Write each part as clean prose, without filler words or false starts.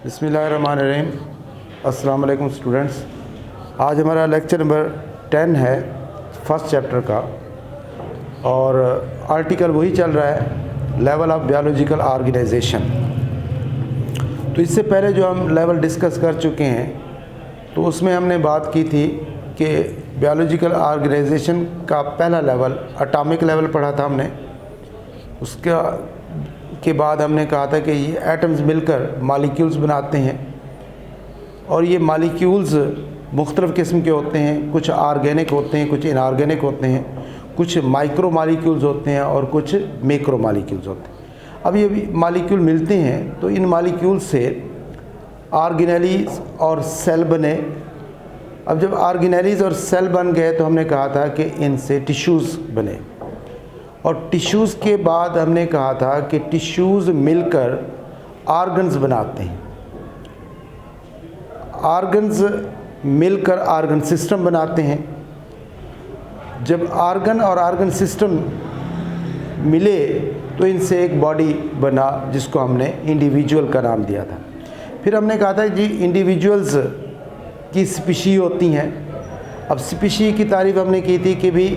बिस्मिल्लाहिर्रहमानिर्रहीम। अस्सलाम वालेकुम स्टूडेंट्स। आज हमारा लेक्चर नंबर 10 है फर्स्ट चैप्टर का, और आर्टिकल वही चल रहा है लेवल ऑफ बायोलॉजिकल ऑर्गेनाइजेशन। तो इससे पहले जो हम लेवल डिस्कस कर चुके हैं तो उसमें हमने बात की थी कि बायोलॉजिकल ऑर्गेनाइजेशन का पहला लेवल एटॉमिक लेवल पढ़ा था हमने। उसका के बाद हमने कहा था कि ये एटम्स मिलकर मॉलिक्यूल्स बनाते हैं, और ये मॉलिक्यूल्स मुख्तलिफ़ किस्म के होते हैं। कुछ ऑर्गेनिक होते हैं, कुछ इनऑर्गेनिक होते हैं, कुछ माइक्रो मॉलिक्यूल्स होते हैं और कुछ मैक्रो मॉलिक्यूल्स होते हैं। अब ये मॉलिक्यूल मिलते हैं तो इन मॉलिक्यूल से ऑर्गेनेलीज और सेल बने। अब जब ऑर्गेनेलीज और सेल बन गए तो हमने कहा था कि इनसे टिश्यूज़ बने, और टिश्यूज़ के बाद हमने कहा था कि टिश्यूज़ मिलकर ऑर्गन्स बनाते हैं। ऑर्गन्स मिलकर ऑर्गन सिस्टम बनाते हैं। जब ऑर्गन और ऑर्गन सिस्टम मिले तो इनसे एक बॉडी बना जिसको हमने इंडिविजुअल का नाम दिया था। फिर हमने कहा था जी इंडिविजुअल्स की स्पीशी होती हैं। अब स्पीशी की तारीफ़ हमने की थी कि भी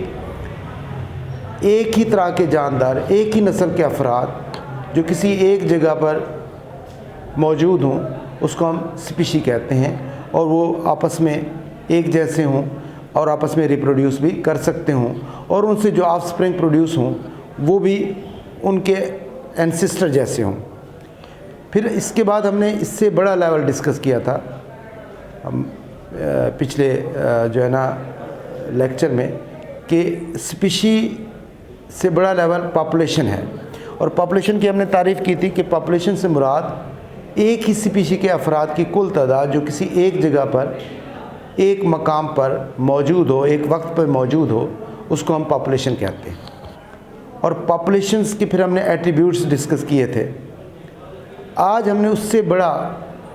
एक ही तरह के जानदार, एक ही नस्ल के अफराद जो किसी एक जगह पर मौजूद हों उसको हम स्पीशी कहते हैं, और वो आपस में एक जैसे हों और आपस में रिप्रोड्यूस भी कर सकते हों, और उनसे जो ऑफस्प्रिंग प्रोड्यूस हों वो भी उनके एंसेस्टर जैसे हों। फिर इसके बाद हमने इससे बड़ा लेवल डिस्कस किया था हम पिछले जो है ना लेक्चर में, कि स्पीशी से बड़ा लेवल पॉपुलेशन है। और पॉपुलेशन की हमने तारीफ़ की थी कि पॉपुलेशन से मुराद एक ही स्पीशी के अफराद की कुल तादाद जो किसी एक जगह पर, एक मकाम पर मौजूद हो, एक वक्त पर मौजूद हो, उसको हम पॉपुलेशन कहते हैं। और पॉपुलेशंस के फिर हमने एट्रीब्यूट्स डिस्कस किए थे। आज हमने उससे बड़ा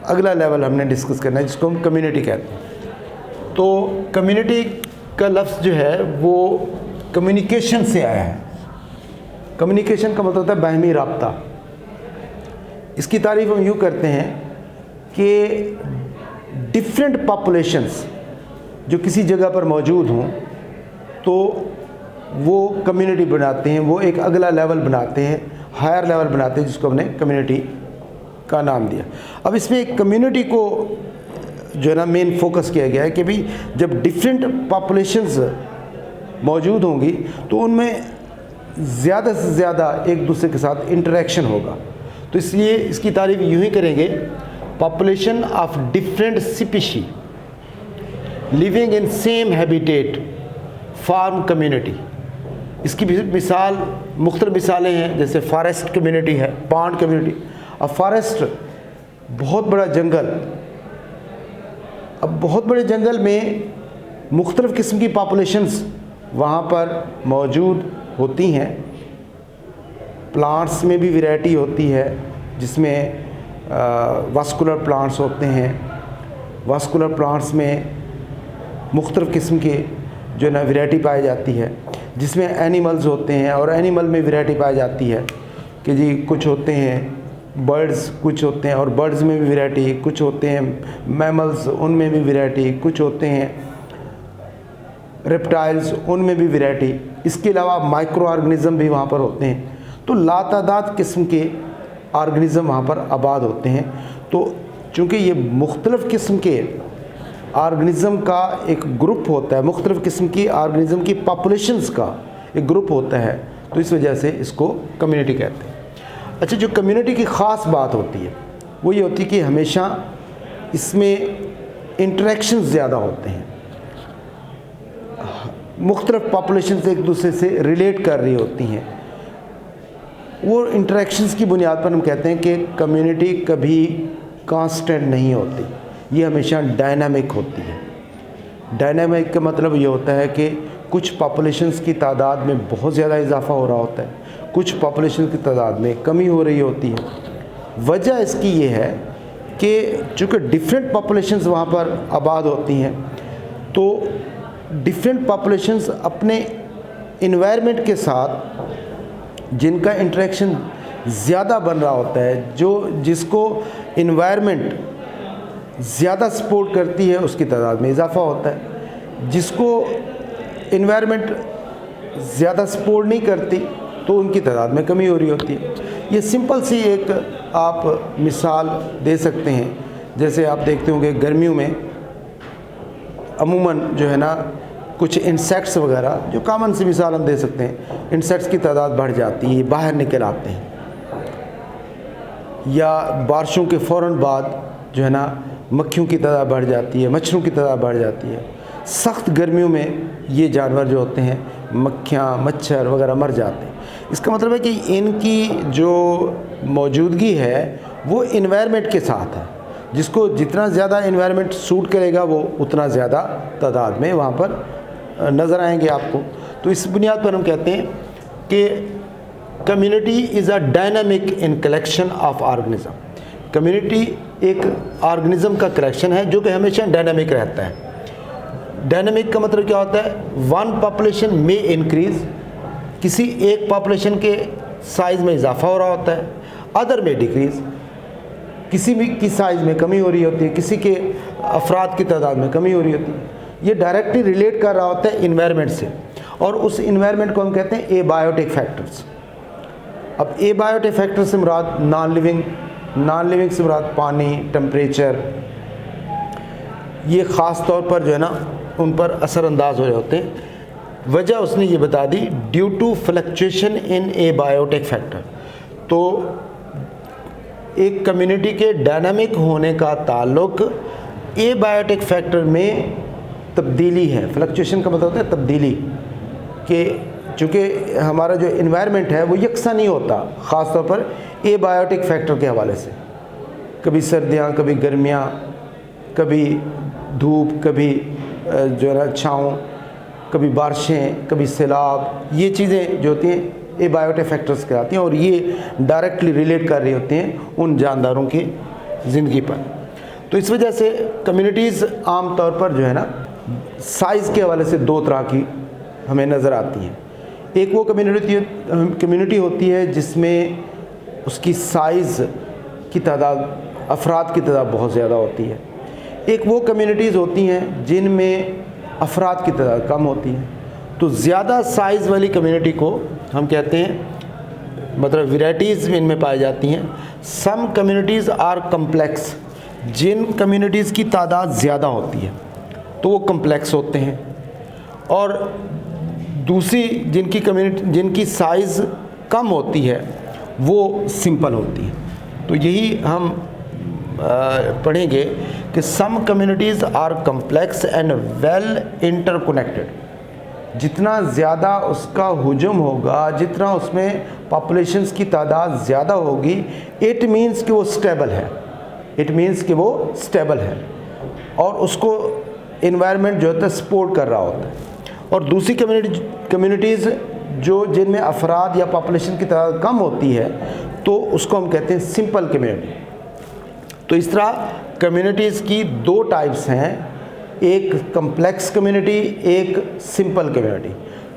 अगला लेवल हमने डिस्कस करना है जिसको हम कम्युनिटी कहते हैं। तो कम्युनिटी का लफ्ज़ जो है वो कम्युनिकेशन से आया है। कम्युनिकेशन का मतलब होता है बाहमी राब्ता। इसकी तारीफ़ हम यूँ करते हैं कि डिफरेंट पॉपुलेशंस जो किसी जगह पर मौजूद हों तो वो कम्युनिटी बनाते हैं, वो एक अगला लेवल बनाते हैं, हायर लेवल बनाते हैं, जिसको हमने कम्युनिटी का नाम दिया। अब इसमें कम्युनिटी को जो है ना मेन फोकस किया गया है कि भाई जब डिफरेंट पॉपुलेशंस मौजूद होंगी तो उनमें ज़्यादा से ज़्यादा एक दूसरे के साथ इंटरेक्शन होगा। तो इसलिए इसकी तारीफ़ यूँ ही करेंगे, population of different species living in same habitat form community. इसकी मिसाल मुख्तलिफ मिसालें हैं, जैसे फॉरेस्ट कम्युनिटी है, पॉन्ड कम्युनिटी। अब फॉरेस्ट बहुत बड़ा जंगल, अब बहुत बड़े जंगल में मुख्तलिफ़ किस्म की पॉपुलेशंस वहाँ पर मौजूद होती हैं। प्लांट्स में भी वैरायटी होती है, जिसमें वास्कुलर प्लांट्स होते हैं। वास्कुलर प्लांट्स में मुख्तलिफ़ किस्म के जो है ना वैरायटी पाई जाती है, जिसमें एनिमल्स होते हैं, और एनिमल में वैरायटी पाई जाती है कि जी कुछ होते हैं बर्ड्स, कुछ होते हैं, और बर्ड्स में भी वैरायटी, कुछ होते हैं मैमल्स, उनमें भी वैरायटी, कुछ होते हैं रेप्टाइल्स, उनमें भी वैरायटी। इसके अलावा माइक्रो ऑर्गेनिज़म भी वहाँ पर होते हैं। तो लातादाद किस्म के ऑर्गेनिज़म वहाँ पर आबाद होते हैं। तो चूँकि ये मुख्तलिफ़ किस्म के ऑर्गेनिज़म का एक ग्रुप होता है, मुख्तलिफ़ किस्म की ऑर्गेनिज़म की पॉपुलेशंस का एक ग्रुप होता है, तो इस वजह से इसको कम्युनिटी कहते हैं। अच्छा, जो कम्युनिटी की ख़ास बात होती है वो ये होती है कि हमेशा इसमें इंटरेक्शन ज़्यादा होते हैं। मुख्तलिफ़ पॉपुलेशन से एक दूसरे से रिलेट कर रही होती हैं। वो इंटरेक्शंस की बुनियाद पर हम कहते हैं कि कम्युनिटी कभी कांस्टेंट नहीं होती, ये हमेशा डायनामिक होती है। डायनामिक का मतलब ये होता है कि कुछ पॉपुलेशंस की तादाद में बहुत ज़्यादा इजाफा हो रहा होता है, कुछ पॉपुलेशन की तादाद में कमी हो रही होती है। वजह इसकी ये है कि चूँकि डिफरेंट पॉपुलेशंस वहाँ पर आबाद होती हैं, तो डिफरेंट पॉपुलेशंस अपने इन्वायरमेंट के साथ जिनका इंटरेक्शन ज़्यादा बन रहा होता है, जिसको इन्वायरमेंट ज़्यादा सपोर्ट करती है उसकी तादाद में इजाफ़ा होता है। जिसको इन्वायरमेंट ज़्यादा सपोर्ट नहीं करती तो उनकी तादाद में कमी हो रही होती है। ये सिंपल सी एक आप मिसाल दे सकते हैं। जैसे आप देखते होंगे गर्मियों में अमूमन जो है ना कुछ इंसेक्ट्स वगैरह, जो कॉमन सी मिसाल हम दे सकते हैं, इंसेक्ट्स की तादाद बढ़ जाती है, बाहर निकल आते हैं, या बारिशों के फ़ौरन बाद जो है ना मक्खियों की तादाद बढ़ जाती है, मच्छरों की तादाद बढ़ जाती है। सख्त गर्मियों में ये जानवर जो होते हैं, मक्खियाँ मच्छर वगैरह मर जाते हैं। इसका मतलब है कि इनकी जो मौजूदगी है वो इन्वायरमेंट के साथ है। जिसको जितना ज़्यादा इन्वायरमेंट सूट करेगा वो उतना ज़्यादा तादाद में वहाँ पर नज़र आएंगे आपको। तो इस बुनियाद पर हम कहते हैं कि community is a dynamic in collection of organism. Community एक ऑर्गेनिज्म का कलेक्शन है जो कि हमेशा डायनामिक रहता है। डायनामिक का मतलब क्या होता है? वन पॉपुलेशन में इंक्रीज़, किसी एक पॉपुलेशन के साइज़ में इजाफा हो रहा होता है, अदर में डिक्रीज़, किसी भी की साइज़ में कमी हो रही होती है, किसी के अफराद की तादाद में कमी हो रही होती है। ये डायरेक्टली रिलेट कर रहा होता है इन्वायरमेंट से, और उस इन्वायरमेंट को हम कहते हैं एबायोटिक फैक्टर्स। अब एबायोटिक फैक्टर से मुराद नॉन लिविंग से मुराद पानी, टेम्परेचर, ये ख़ास तौर पर जो है ना उन पर असरअंदाज हो रहे होते हैं। वजह उसने ये बता दी, due to fluctuation in abiotic factor. तो एक कम्युनिटी के डायनामिक होने का ताल्लुक एबायोटिक फैक्टर में तब्दीली है। फ्लक्चुएशन का मतलब होता है तब्दीली, कि चूँकि हमारा जो इन्वायरमेंट है वो यकसा नहीं होता, ख़ास तौर पर एबायोटिक फैक्टर के हवाले से। कभी सर्दियाँ, कभी गर्मियाँ, कभी धूप, कभी जो है ना छाँव, कभी बारिशें, कभी सैलाब, ये चीज़ें जो होती हैं एबायोटिक फैक्टर्स कहलाती हैं, और ये डायरेक्टली रिलेट कर रही होती हैं उन जानदारों की ज़िंदगी पर। तो इस वजह से कम्युनिटीज़ आम तौर पर जो है ना साइज़ के हवाले से दो तरह की हमें नज़र आती हैं। एक वो कम्युनिटी होती है जिसमें उसकी साइज़ की तादाद, अफराद की तादाद बहुत ज़्यादा होती है। एक वो कम्युनिटीज़ होती हैं जिनमें अफराद की तादाद कम होती है। तो ज़्यादा साइज़ वाली कम्युनिटी को हम कहते हैं, मतलब वैराइटीज़ इनमें पाई जाती हैं। सम कम्युनिटीज़ आर कम्प्लेक्स, जिन कम्युनिटीज़ की तादाद ज़्यादा होती है तो वो कम्प्लेक्स होते हैं, और दूसरी जिनकी साइज़ कम होती है वो सिंपल होती है। तो यही हम पढ़ेंगे कि some communities are complex and well interconnected. जितना ज़्यादा उसका हुजूम होगा, जितना उसमें पॉपुलेशंस की तादाद ज़्यादा होगी, इट मीन्स कि वो स्टेबल है, और उसको इन्वायरमेंट जो होता है सपोर्ट कर रहा होता है। और दूसरी कम्युनिटीज़ जिनमें अफराद या पॉपुलेशन की तादाद कम होती है तो उसको हम कहते हैं सिंपल कम्युनिटी। तो इस तरह कम्युनिटीज़ की दो टाइप्स हैं, एक कम्प्लेक्स कम्युनिटी, एक सिंपल कम्युनिटी।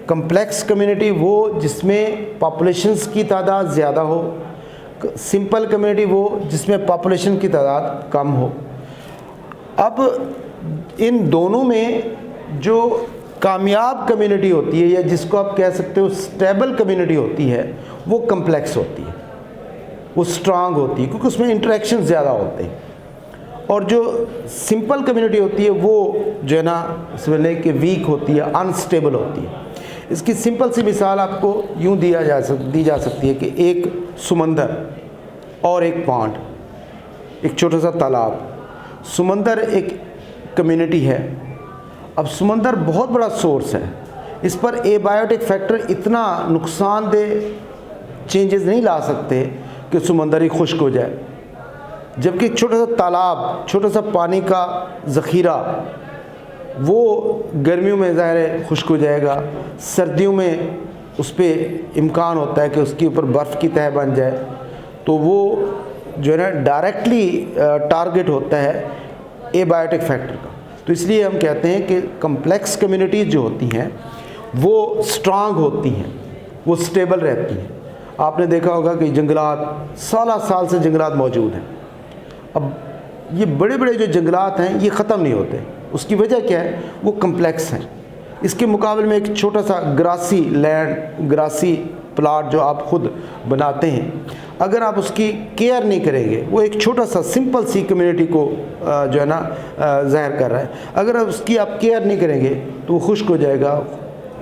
कम्प्लेक्स कम्युनिटी वो जिसमें पॉपुलेशंस की तादाद ज़्यादा हो, सिंपल कम्युनिटी वो जिसमें पॉपुलेशन की तादाद कम हो। अब इन दोनों में जो कामयाब कम्युनिटी होती है, या जिसको आप कह सकते हो स्टेबल कम्युनिटी होती है, वो कम्प्लेक्स होती है, वो स्ट्रांग होती है, क्योंकि उसमें इंटरेक्शन ज़्यादा होते हैं। और जो सिंपल कम्युनिटी होती है वो जो है ना इसमें कि वीक होती है, अनस्टेबल होती है। इसकी सिंपल सी मिसाल आपको यूँ दी जा सकती है कि एक समंदर और एक पॉन्ड, एक छोटा सा तालाब। समंदर एक कम्युनिटी है। अब समंदर बहुत बड़ा सोर्स है, इस पर एबायोटिक फैक्टर इतना नुकसानदेह चेंजेस नहीं ला सकते कि समंदर ही खुश्क हो जाए। जबकि एक छोटा सा तालाब, छोटा सा पानी का ज़ख़ीरा, वो गर्मियों में ज़ाहिर है खुश्क हो जाएगा, सर्दियों में उस पर इम्कान होता है कि उसके ऊपर बर्फ़ की तह बन जाए। तो वो जो है ना डायरेक्टली टारगेट होता है एबायोटिक फैक्टर का। तो इसलिए हम कहते हैं कि कम्प्लेक्स कम्युनिटीज़ जो होती हैं वो स्ट्रांग होती हैं, वो स्टेबल रहती हैं। आपने देखा होगा कि जंगलात साल साल से जंगलात मौजूद हैं। अब ये बड़े बड़े जो जंगलात हैं ये ख़त्म नहीं होते। उसकी वजह क्या है? वो कम्प्लेक्स हैं। इसके मुकाबले में एक छोटा सा ग्रासी लैंड, ग्रासी प्लाट जो आप खुद बनाते हैं, अगर आप उसकी केयर नहीं करेंगे, वो एक छोटा सा सिंपल सी कम्युनिटी को जो है ना ज़ाहिर कर रहा है। अगर उसकी आप केयर नहीं करेंगे तो वो खुश्क हो जाएगा,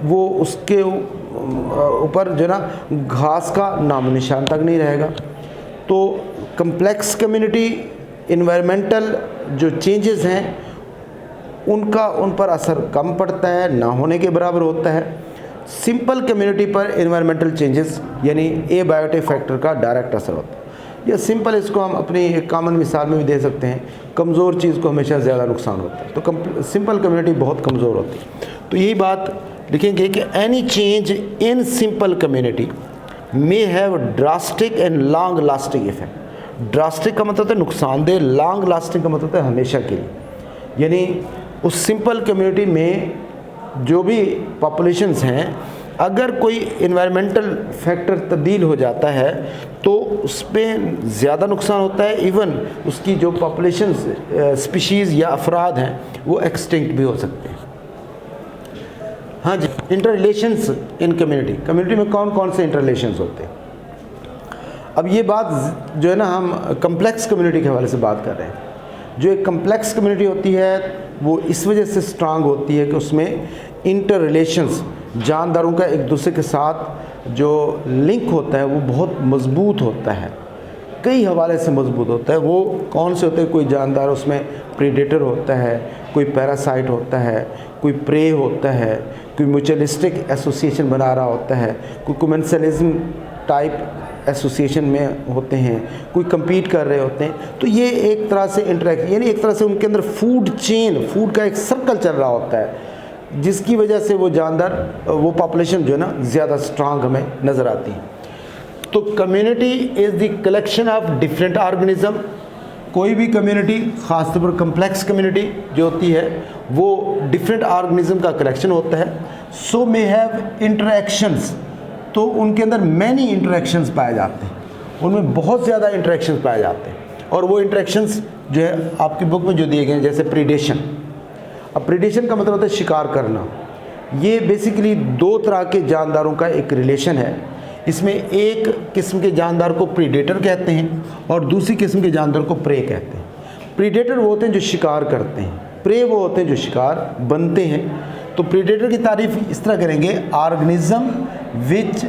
वो उसके ऊपर जो है ना घास का नाम निशान तक नहीं रहेगा। तो कम्प्लेक्स कम्युनिटी इन्वायरमेंटल जो चेंजेस हैं उनका उन पर असर कम पड़ता है, ना होने के बराबर होता है। सिंपल कम्युनिटी पर इन्वायरमेंटल चेंजेस यानी एबायोटिक फैक्टर का डायरेक्ट असर होता है। या सिंपल इसको हम अपनी एक कॉमन मिसाल में भी दे सकते हैं, कमज़ोर चीज़ को हमेशा ज़्यादा नुकसान होता है, तो सिंपल कम्युनिटी बहुत कमज़ोर होती है। तो यही बात लिखेंगे कि any change in simple community may have drastic and long lasting effect. Drastic का मतलब है नुकसानदेह, लॉन्ग लास्टिंग का मतलब है हमेशा के लिए। यानी उस सिंपल कम्युनिटी में जो भी पॉपुलेशंस हैं, अगर कोई इन्वायरमेंटल फैक्टर तब्दील हो जाता है तो उसमें ज़्यादा नुकसान होता है। इवन उसकी जो पॉपुलेशंस स्पीशीज़ या अफराद हैं वो एक्सटिंक्ट भी हो सकते हैं। हाँ जी, inter relations in community, community में कौन कौन से इंटर रिलेशंस होते हैं। अब ये बात जो है ना हम कम्प्लेक्स कम्युनिटी के हवाले से बात कर रहे हैं। जो एक कम्प्लेक्स कम्युनिटी होती है वो इस वजह से स्ट्रांग होती है कि उसमें इंटर रिलेशंस, जानदारों का एक दूसरे के साथ जो लिंक होता है वो बहुत मज़बूत होता है, कई हवाले से मज़बूत होता है। वो कौन से होते हैं? कोई जानदार उसमें प्रीडेटर होता है, कोई पैरासाइट होता है, कोई प्रे होता है, कोई म्यूचुअलिस्टिक एसोसिएशन बना रहा होता है, कोई कमेंसलिज्म टाइप एसोसिएशन में होते हैं, कोई compete कर रहे होते हैं। तो ये एक तरह से इंटरेक्ट, यानी एक तरह से उनके अंदर फूड चेन, फूड का एक सर्कल चल रहा होता है, जिसकी वजह से वो जानदार, वो पॉपुलेशन जो है ना ज़्यादा स्ट्रांग हमें नज़र आती है। तो community is the collection of different organism. कोई भी कम्युनिटी, ख़ासतौर पर कम्प्लेक्स कम्युनिटी जो होती है वो डिफरेंट ऑर्गेनिज्म का कलेक्शन होता है। सो मे हैव इंटरेक्शंस, तो उनके अंदर मैनी इंटरेक्शंस पाए जाते हैं, उनमें बहुत ज़्यादा इंटरेक्शंस पाए जाते हैं। और वो इंटरेक्शंस जो है आपकी बुक में जो दिए गए हैं, जैसे प्रीडेशन। अब प्रीडेशन का मतलब होता है शिकार करना। ये बेसिकली दो तरह के जानदारों का एक रिलेशन है। इसमें एक किस्म के जानदार को प्रीडेटर कहते हैं और दूसरी किस्म के जानदार को प्रे कहते हैं। प्रीडेटर वो होते हैं जो शिकार करते हैं, प्रे वो होते हैं जो शिकार बनते हैं। तो प्रीडेटर की तारीफ इस तरह करेंगे, organism which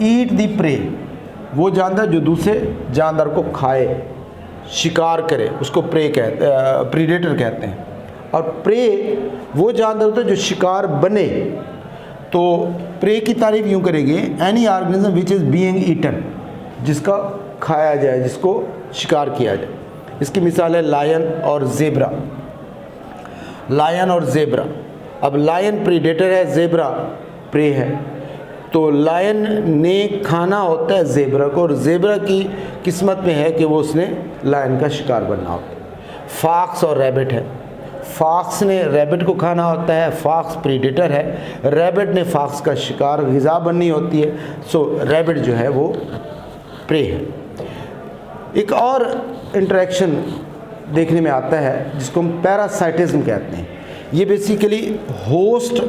eat the prey, वो जानदार जो दूसरे जानदार को खाए, शिकार करे, उसको प्रे कहते, प्रीडेटर कहते हैं। और प्रे वो जानदार होते हैं जो शिकार बने। तो प्रे की तारीफ यूँ करेंगे, any organism which is being eaten, जिसका खाया जाए, जिसको शिकार किया जाए। इसकी मिसाल है लायन और ज़ेब्रा। लायन और ज़ेब्रा, अब लायन प्रीडेटर है, ज़ेब्रा प्रे है। तो लायन ने खाना होता है ज़ेब्रा को, और ज़ेब्रा की किस्मत में है कि वो उसने लायन का शिकार बनना होता है। फॉक्स और रैबिट है, फॉक्स ने रैबिट को खाना होता है, फॉक्स प्रीडेटर है, रैबिट ने फॉक्स का शिकार, ग़िज़ा बननी होती है, सो रैबिट जो है वो प्रे है। एक और इंटरेक्शन देखने में आता है जिसको हम पैरासाइटिज्म कहते हैं। ये बेसिकली होस्ट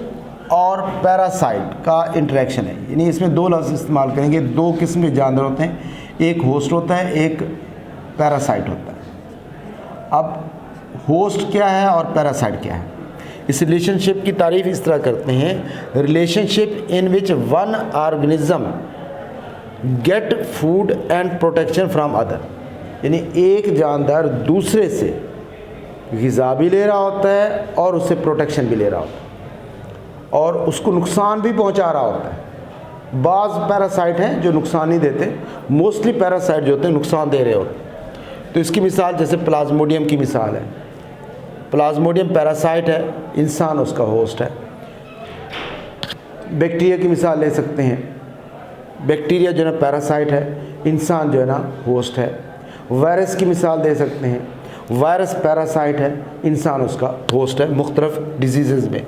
और पैरासाइट का इंटरेक्शन है, यानी इसमें दो लफ्ज़ इस्तेमाल करेंगे। दो किस्म के जानवर होते हैं, एक होस्ट होता है, एक पैरासाइट होता है। अब होस्ट क्या है और पैरासाइट क्या है? इस रिलेशनशिप की तारीफ इस तरह करते हैं, relationship in which one organism get food and protection from other, यानी एक जानदार दूसरे से ग़िज़ा भी ले रहा होता है और उससे प्रोटेक्शन भी ले रहा होता है और उसको नुकसान भी पहुंचा रहा होता है। बाज़ पैरासाइट हैं जो नुकसान नहीं देते, मोस्टली पैरासाइट जो होते हैं नुकसान दे रहे होते हैं। तो इसकी मिसाल जैसे प्लाज्मोडियम की मिसाल है। प्लाज्मोडियम पैरासाइट है, इंसान उसका होस्ट है। बैक्टीरिया की मिसाल ले सकते हैं, बैक्टीरिया जो है ना पैरासाइट है, इंसान जो है ना होस्ट है। वायरस की मिसाल दे सकते हैं, वायरस पैरासाइट है, इंसान उसका होस्ट है मुख्तलिफ डिजीज़ में।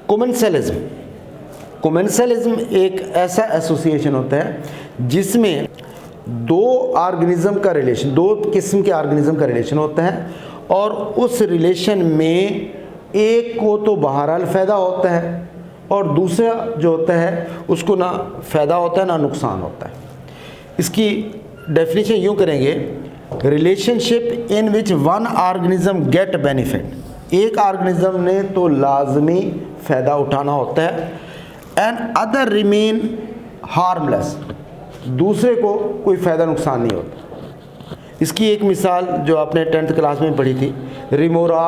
कमेंसलिज्म, कोमेंसलिज्म एक ऐसा एसोसिएशन होता है जिसमें दो ऑर्गेनिज्म का रिलेशन, दो किस्म के ऑर्गेनिज्म का रिलेशन होता है और उस रिलेशन में एक को तो बहरहाल फ़ायदा होता है और दूसरा जो होता है उसको ना फ़ायदा होता है ना नुकसान होता है। इसकी डेफिनेशन यूँ करेंगे, relationship in which one organism get benefit, एक ऑर्गेनिज्म ने तो लाजमी फ़ायदा उठाना होता है, एंड अदर रिमेन हार्मलेस, दूसरे को कोई फ़ायदा नुकसान नहीं होता। इसकी एक मिसाल जो आपने 10th क्लास में पढ़ी थी, रिमोरा।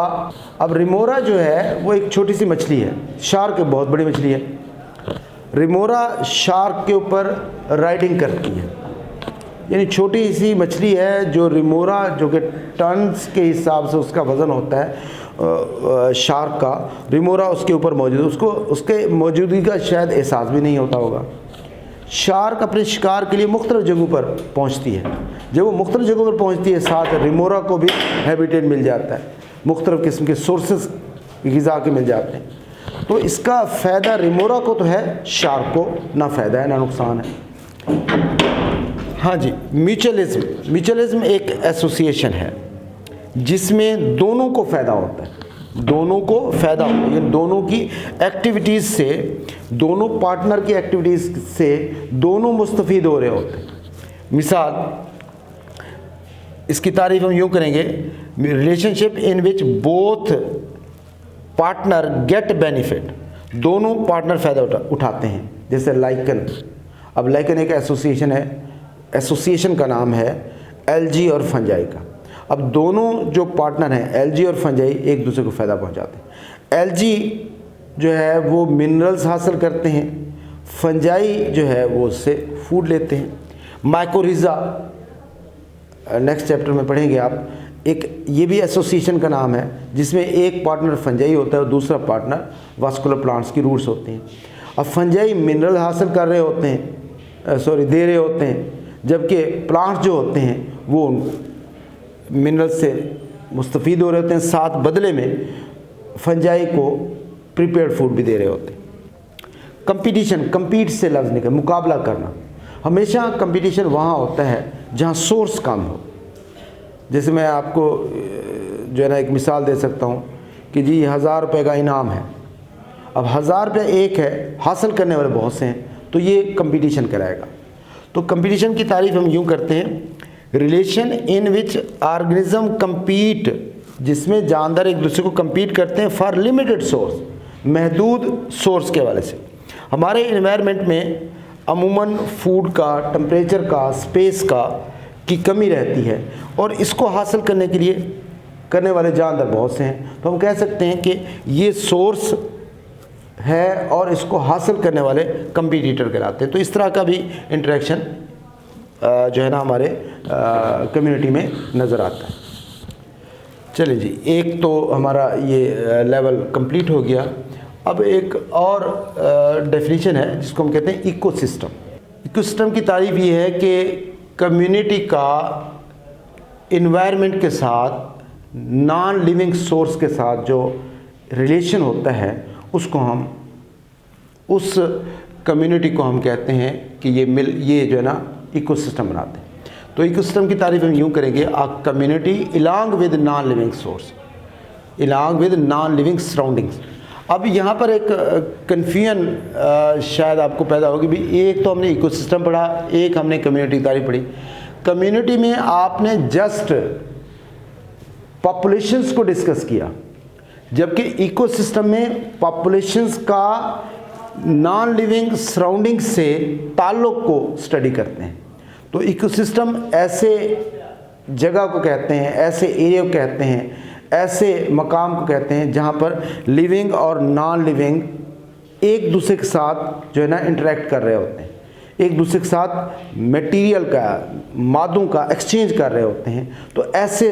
अब रिमोरा जो है वो एक छोटी सी मछली है, शार्क बहुत बड़ी मछली है। रिमोरा शार्क के ऊपर राइडिंग करती है, यानी छोटी सी मछली है जो रिमोरा, जो कि टन्स के हिसाब से उसका वज़न होता है शार्क का, रिमोरा उसके ऊपर मौजूद है, उसको उसके मौजूदगी का शायद एहसास भी नहीं होता होगा। शार्क अपने शिकार के लिए मुख्तलिफ जगहों पर पहुंचती है, जब वो मुख्तलिफ जगहों पर पहुंचती है साथ रिमोरा को भी हैबिटेट मिल जाता है, मुख्तलिफ किस्म के सोर्सेज ग़िज़ा के मिल जाते हैं। तो इसका फ़ायदा रिमोरा को तो है, शार्क को ना फ़ायदा है ना नुकसान है। हाँ जी, म्यूचुअलिज्म एक एसोसिएशन है जिसमें दोनों को फ़ायदा होता है, दोनों को फ़ायदा होता है, यानी दोनों की एक्टिविटीज़ से, दोनों पार्टनर की एक्टिविटीज़ से दोनों मुस्तफ़ीद हो रहे होते हैं। मिसाल, इसकी तारीफ हम यूँ करेंगे, relationship in which both partner get benefit, दोनों पार्टनर फ़ायदा उठाते हैं। जैसे लाइकन, अब लाइकन एक एसोसिएशन है, एसोसिएशन का नाम है एल्गी और फंजाई का। अब दोनों जो पार्टनर हैं एल्गी और फंजाई एक दूसरे को फ़ायदा पहुंचाते हैं। एल्गी जो है वो मिनरल्स हासिल करते हैं, फंजाई जो है वो उससे फूड लेते हैं। माइकोरिज़ा नेक्स्ट चैप्टर में पढ़ेंगे आप, एक ये भी एसोसिएशन का नाम है जिसमें एक पार्टनर फंजाई होता है और दूसरा पार्टनर वास्कुलर प्लांट्स की रूट्स होती हैं। अब फंजाई मिनरल हासिल कर रहे होते हैं, दे रहे होते हैं, जबकि प्लांट्स जो होते हैं वो मिनरल से मुस्तफ़ीद हो रहे होते हैं, साथ बदले में फंजाई को प्रिपेयर्ड फूड भी दे रहे होते हैं। कंपटीशन, कम्पीट से लफ्ज़ निकल, मुकाबला करना। हमेशा कंपटीशन वहाँ होता है जहाँ सोर्स कम हो। जैसे मैं आपको जो है ना एक मिसाल दे सकता हूँ कि जी 1000 रुपये का इनाम है, अब 1000 रुपये एक है, हासिल करने वाले बहुत से हैं, तो ये कंपटीशन कराएगा। तो कंपटीशन की तारीफ हम यूँ करते हैं, relation in which organism compete, जिसमें जानदार एक दूसरे को कम्पीट करते हैं फॉर लिमिटेड सोर्स, महदूद सोर्स के वाले से। हमारे इन्वायरमेंट में अमूमन फूड का, टेम्परेचर का, स्पेस का की कमी रहती है और इसको हासिल करने के लिए करने वाले जानदार बहुत से हैं। तो हम कह सकते हैं कि ये सोर्स है और इसको हासिल करने वाले कंपटीटर कहलाते हैं। तो इस तरह का भी इंटरेक्शन जो है ना हमारे कम्युनिटी में नज़र आता है। चलिए जी, एक तो हमारा ये लेवल कंप्लीट हो गया। अब एक और डेफिनेशन है जिसको हम कहते हैं इकोसिस्टम। इकोसिस्टम की तारीफ ये है कि कम्युनिटी का इन्वायरमेंट के साथ, नॉन लिविंग सोर्स के साथ जो रिलेशन होता है उसको हम, उस कम्युनिटी को हम कहते हैं कि ये जो है ना इकोसिस्टम बनाते हैं। तो इकोसिस्टम की तारीफ हम यूँ करेंगे, a community along with non living source, along with non living surroundings. अब यहाँ पर एक कन्फ्यूजन शायद आपको पैदा होगी भी, एक तो हमने इकोसिस्टम पढ़ा, एक हमने कम्युनिटी की तारीफ पढ़ी। कम्युनिटी में आपने जस्ट पॉपुलेशंस को डिस्कस किया, जबकि इकोसिस्टम में पॉपुलेशंस का नॉन लिविंग सराउंडिंग से ताल्लुक़ को स्टडी करते हैं। तो इकोसिस्टम ऐसे जगह को कहते हैं, ऐसे एरिया को कहते हैं, ऐसे मकाम को कहते हैं जहाँ पर लिविंग और नॉन लिविंग एक दूसरे के साथ जो है ना इंटरेक्ट कर रहे होते हैं, एक दूसरे के साथ मटेरियल का, मादों का एक्सचेंज कर रहे होते हैं। तो ऐसे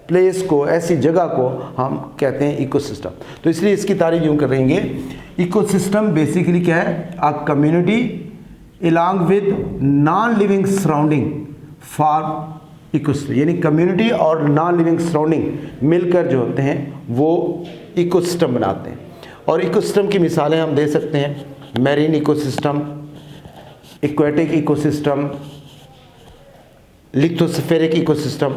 प्लेस को, ऐसी जगह को हम कहते हैं इकोसिस्टम। तो इसलिए इसकी तारीफ यूँ करेंगे, इकोसिस्टम बेसिकली क्या है, a community along with non living surrounding for ecosystem, यानी कम्युनिटी और नॉन लिविंग सराउंडिंग मिलकर जो होते हैं वो इकोसिस्टम बनाते हैं। और इकोसिस्टम की मिसालें हम दे सकते हैं marine ecosystem, aquatic ecosystem, lithospheric ecosystem.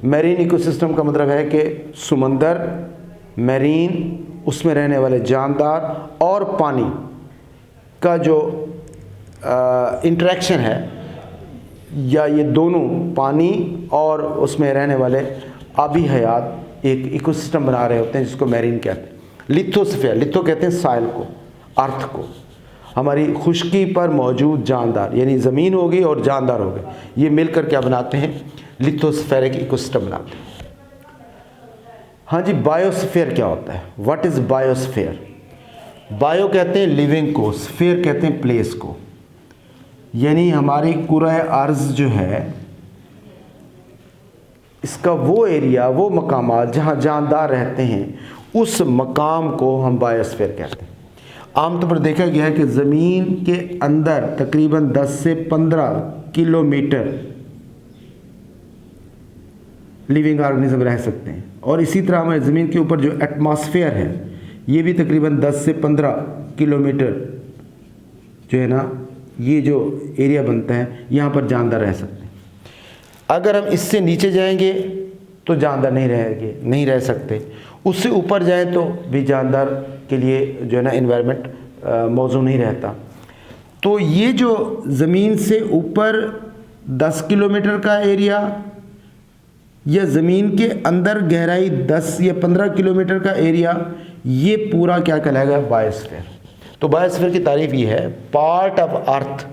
Marine ecosystem का मतलब है कि समंदर, मैरीन, उसमें रहने वाले जानदार और पानी का जो इंटरेक्शन है, या ये दोनों पानी और उसमें रहने वाले आबी हयात एक इकोसिस्टम बना रहे होते हैं, जिसको मैरीन कहते हैं। लिथोस्फेयर, लिथो कहते हैं साइल को, अर्थ को, हमारी खुश्की पर मौजूद जानदार, यानी ज़मीन होगी और जानदार हो गए, ये मिलकर क्या बनाते हैं, लिथोस्फेरिक इकोसिस्टम बनाते हैं। हाँ जी, बायोस्फीयर क्या होता है? What is biosphere? बायो कहते हैं लिविंग को, स्फीयर कहते हैं प्लेस को, यानी हमारी कुराए अर्ज़ जो है, इसका वो एरिया, वो मकामात जहाँ जानदार रहते हैं, उस मकाम को हम बायोस्फीयर कहते हैं। आमतौर पर देखा गया है कि ज़मीन के अंदर तकरीबन 10 से 15 किलोमीटर लिविंग ऑर्गेनिज्म रह सकते हैं, और इसी तरह हमारे ज़मीन के ऊपर जो एटमॉस्फेयर है, ये भी तकरीबन 10 से 15 किलोमीटर जो है ना, ये जो एरिया बनता है, यहाँ पर जानदार रह सकते हैं। अगर हम इससे नीचे जाएंगे तो जानदार नहीं रह सकते, उससे ऊपर जाएं तो भी जानदार के लिए जो है ना एनवायरनमेंट मौजूद नहीं रहता। तो ये जो ज़मीन से ऊपर 10 किलोमीटर का एरिया या ज़मीन के अंदर गहराई 10 या 15 किलोमीटर का एरिया, ये पूरा क्या कहलाएगा, बायोस्फीयर। तो बायोस्फीयर की तारीफ ये है, पार्ट ऑफ अर्थ,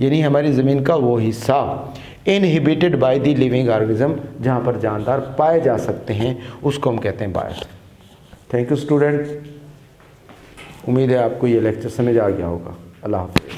यानी हमारी ज़मीन का वो हिस्सा, inhibited by the living organism, जहाँ पर जानदार पाए जा सकते हैं, उसको हम कहते हैं बायोस्फीयर। थैंक यू स्टूडेंट, उम्मीद है आपको ये लेक्चर समझ आ गया होगा। अल्लाह हाफ़िज़।